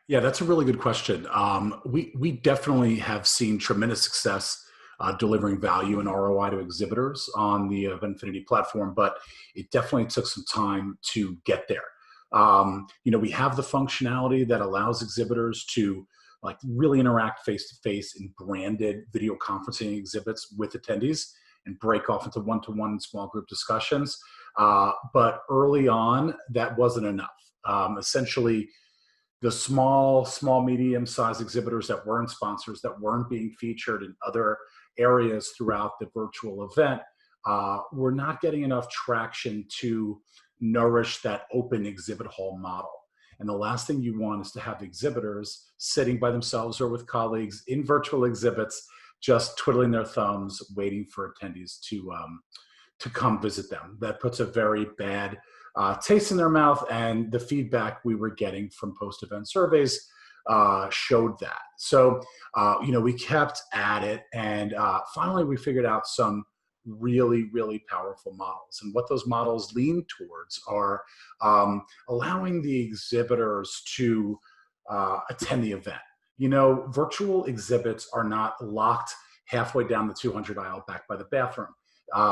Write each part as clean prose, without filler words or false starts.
Yeah, that's a really good question. We definitely have seen tremendous success delivering value and ROI to exhibitors on the Evenfinity platform, but it definitely took some time to get there. We have the functionality that allows exhibitors to like really interact face to face in branded video conferencing exhibits with attendees and break off into one-to-one small group discussions. But early on, that wasn't enough. Essentially, the small, medium-sized exhibitors that weren't sponsors, that weren't being featured in other areas throughout the virtual event, were not getting enough traction to nourish that open exhibit hall model. And the last thing you want is to have exhibitors sitting by themselves or with colleagues in virtual exhibits, just twiddling their thumbs, waiting for attendees to come visit them. That puts a very bad taste in their mouth, and the feedback we were getting from post-event surveys showed that. So, we kept at it, and finally we figured out some really powerful models. And what those models lean towards are allowing the exhibitors to attend the event. Virtual exhibits are not locked halfway down the 200 aisle back by the bathroom.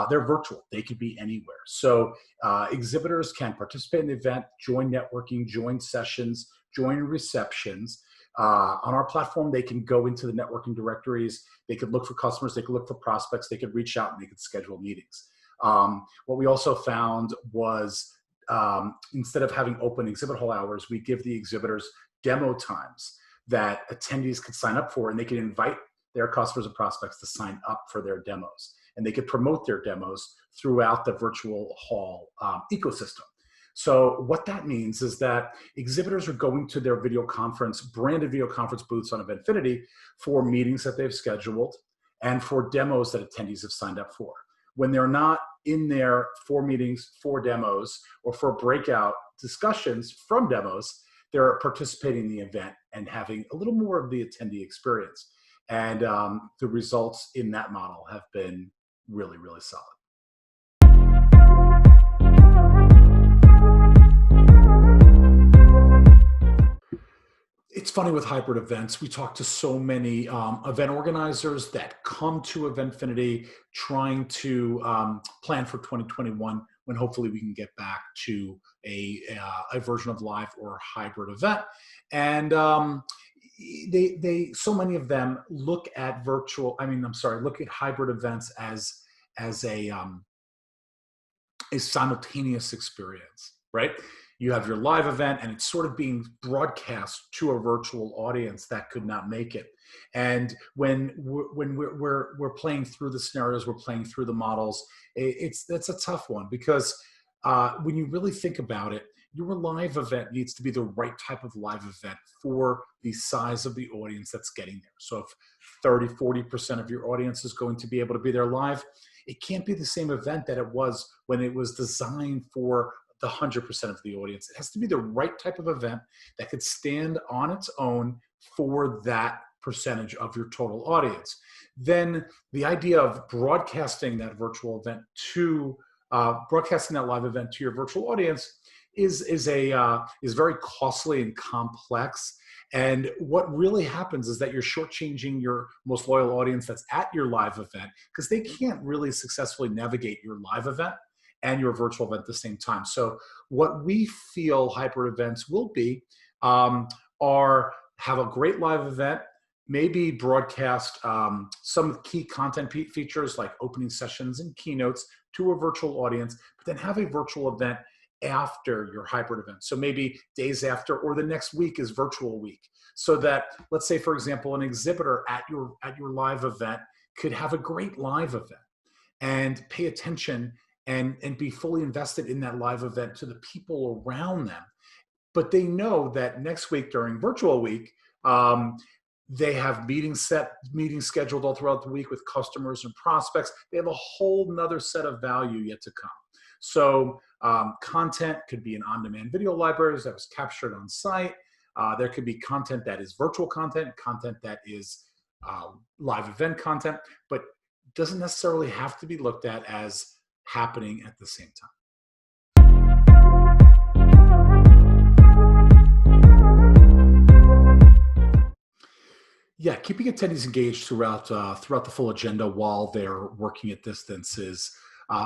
They're virtual. They could be anywhere. So exhibitors can participate in the event, join networking, join sessions, join receptions. On our platform, they can go into the networking directories. They could look for customers. They could look for prospects. They could reach out and they could schedule meetings. What we also found was instead of having open exhibit hall hours, we give the exhibitors demo times that attendees could sign up for, and they can invite their customers and prospects to sign up for their demos. And they could promote their demos throughout the virtual hall ecosystem. So what that means is that exhibitors are going to their branded video conference booths on Evenfinity for meetings that they've scheduled and for demos that attendees have signed up for. When they're not in there for meetings, for demos, or for breakout discussions from demos, they're participating in the event and having a little more of the attendee experience. And the results in that model have been really solid. It's funny with hybrid events. We talk to so many event organizers that come to Evenfinity trying to plan for 2021, when hopefully we can get back to a version of live or hybrid event. And so many of them look at look at hybrid events as a simultaneous experience, right? You have your live event and it's sort of being broadcast to a virtual audience that could not make it. And when we're playing through the scenarios, we're playing through the models, that's a tough one, because when you really think about it, your live event needs to be the right type of live event for the size of the audience that's getting there. So if 30-40% of your audience is going to be able to be there live, it can't be the same event that it was when it was designed for the 100% of the audience. It has to be the right type of event that could stand on its own for that percentage of your total audience. Then the idea of broadcasting that virtual event broadcasting that live event to your virtual audience is very costly and complex. And what really happens is that you're shortchanging your most loyal audience that's at your live event, because they can't really successfully navigate your live event and your virtual event at the same time. So what we feel hybrid events will be are have a great live event, maybe broadcast some key content features like opening sessions and keynotes to a virtual audience, but then have a virtual event after your hybrid event. So maybe days after, or the next week is virtual week. So that, let's say, for example, an exhibitor at your live event could have a great live event and pay attention and be fully invested in that live event to the people around them. But they know that next week during virtual week, they have meetings scheduled all throughout the week with customers and prospects. They have a whole nother set of value yet to come. So content could be an on-demand video libraries that was captured on site. There could be content that is virtual content that is live event content, but doesn't necessarily have to be looked at as happening at the same time. Yeah, keeping attendees engaged throughout the full agenda while they're working at distance is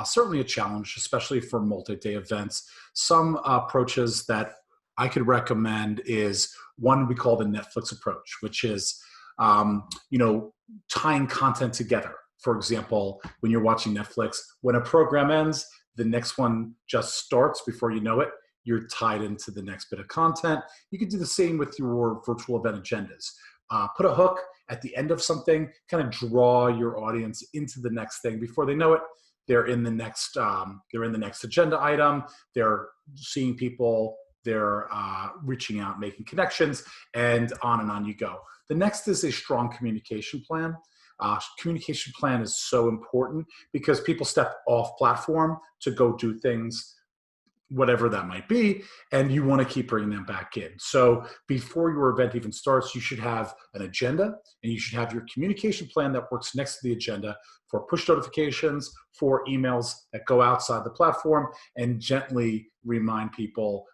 certainly a challenge, especially for multi-day events. Some approaches that I could recommend is one we call the Netflix approach, which is you know, tying content together. For example, when you're watching Netflix, when a program ends, the next one just starts before you know it. You're tied into the next bit of content. You could do the same with your virtual event agendas. Put a hook at the end of something, kind of draw your audience into the next thing. Before they know it, they're in the next agenda item. They're seeing people. They're reaching out, making connections, and on you go. The next is a strong communication plan. Communication plan is so important because people step off platform to go do things, whatever that might be, and you want to keep bringing them back in. So before your event even starts, you should have an agenda, and you should have your communication plan that works next to the agenda for push notifications, for emails that go outside the platform, and gently remind people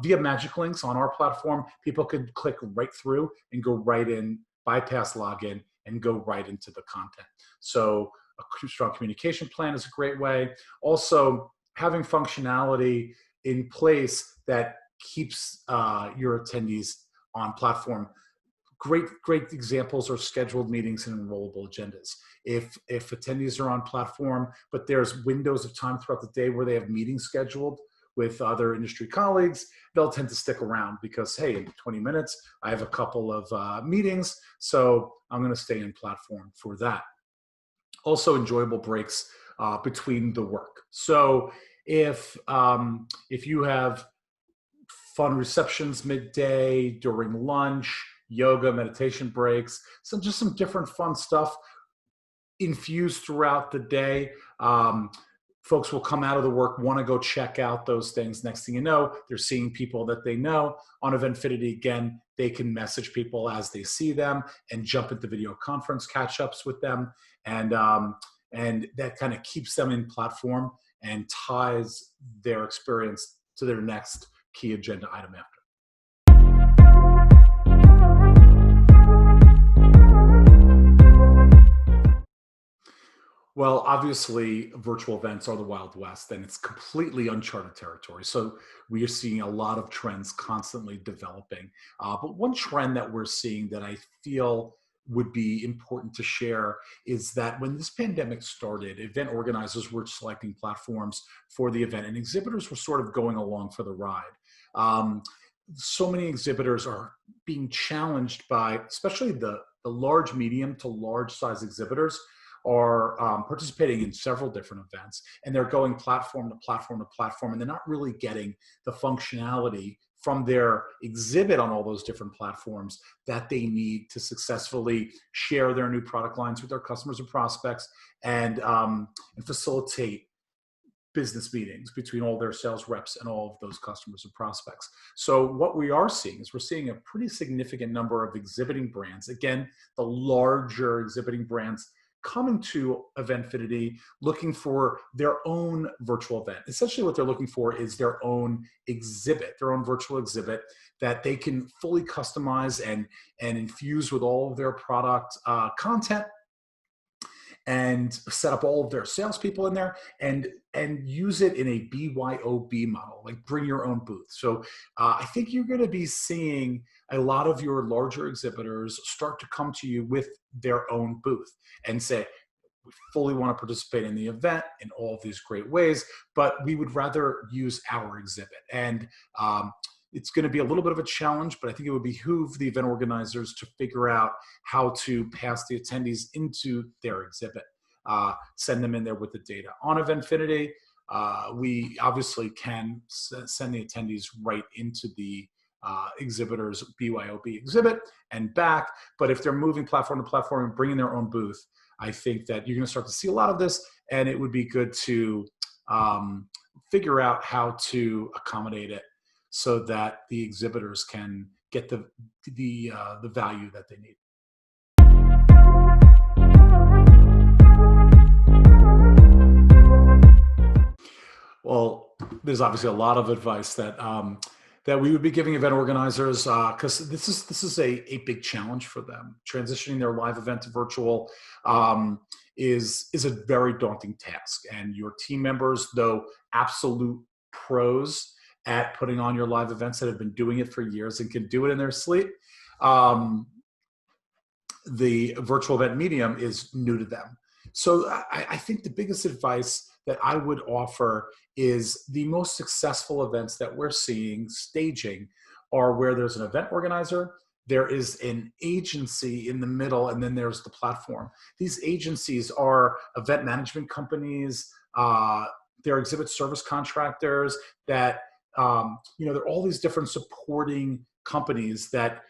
via magic links on our platform. People could click right through and go right in, bypass login, and go right into the content. So a strong communication plan is a great way. Also, having functionality in place that keeps your attendees on platform. Great examples are scheduled meetings and enrollable agendas. If attendees are on platform, but there's windows of time throughout the day where they have meetings scheduled with other industry colleagues, they'll tend to stick around because, hey, in 20 minutes, I have a couple of meetings, so I'm going to stay in platform for that. Also, enjoyable breaks between the work. So if you have fun receptions midday, during lunch, yoga, meditation breaks, just some different fun stuff infused throughout the day. Folks will come out of the work, want to go check out those things. Next thing you know, they're seeing people that they know. On Eventfinity, again, they can message people as they see them and jump into video conference catch-ups with them. And that kind of keeps them in platform and ties their experience to their next key agenda item after. Well, obviously, virtual events are the Wild West, and it's completely uncharted territory. So we are seeing a lot of trends constantly developing. But one trend that we're seeing that I feel would be important to share is that when this pandemic started, event organizers were selecting platforms for the event, and exhibitors were sort of going along for the ride. So many exhibitors are being challenged by, especially the large, medium to large size exhibitors, are participating in several different events, and they're going platform to platform to platform, and they're not really getting the functionality from their exhibit on all those different platforms that they need to successfully share their new product lines with their customers and prospects, and facilitate business meetings between all their sales reps and all of those customers and prospects. So what we are seeing is we're seeing a pretty significant number of exhibiting brands. Again, the larger exhibiting brands coming to Eventfinity looking for their own virtual event. Essentially what they're looking for is their own exhibit, their own virtual exhibit that they can fully customize and infuse with all of their product content, and set up all of their salespeople in there and use it in a BYOB model, like bring your own booth. So I think you're going to be seeing a lot of your larger exhibitors start to come to you with their own booth and say, we fully want to participate in the event in all of these great ways, but we would rather use our exhibit. And it's going to be a little bit of a challenge, but I think it would behoove the event organizers to figure out how to pass the attendees into their exhibit, send them in there with the data. On Eventfinity, we obviously can send the attendees right into the exhibitor's BYOB exhibit and back, but if they're moving platform to platform and bringing their own booth, I think that you're going to start to see a lot of this, and it would be good to figure out how to accommodate it so that the exhibitors can get the value that they need. Well, there's obviously a lot of advice that that we would be giving event organizers, because this is a big challenge for them. Transitioning their live event to virtual is a very daunting task, and your team members, though absolute pros at putting on your live events that have been doing it for years and can do it in their sleep, um, the virtual event medium is new to them. So I think the biggest advice that I would offer is the most successful events that we're seeing staging are where there's an event organizer, there is an agency in the middle, and then there's the platform. These agencies are event management companies, they're exhibit service contractors that, there are all these different supporting companies that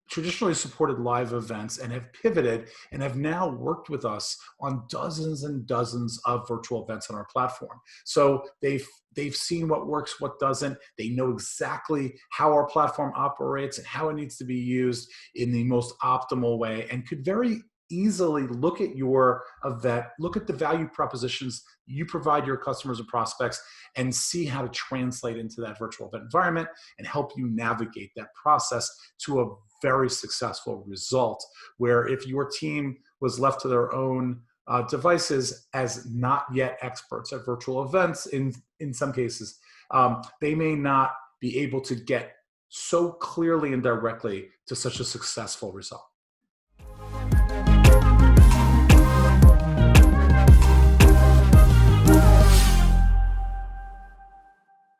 traditionally supported live events and have pivoted and have now worked with us on dozens and dozens of virtual events on our platform. So they've seen what works, what doesn't. They know exactly how our platform operates and how it needs to be used in the most optimal way, and could very easily look at your event, look at the value propositions you provide your customers and prospects, and see how to translate into that virtual event environment and help you navigate that process to a very successful result, where if your team was left to their own devices as not yet experts at virtual events, in some cases, they may not be able to get so clearly and directly to such a successful result.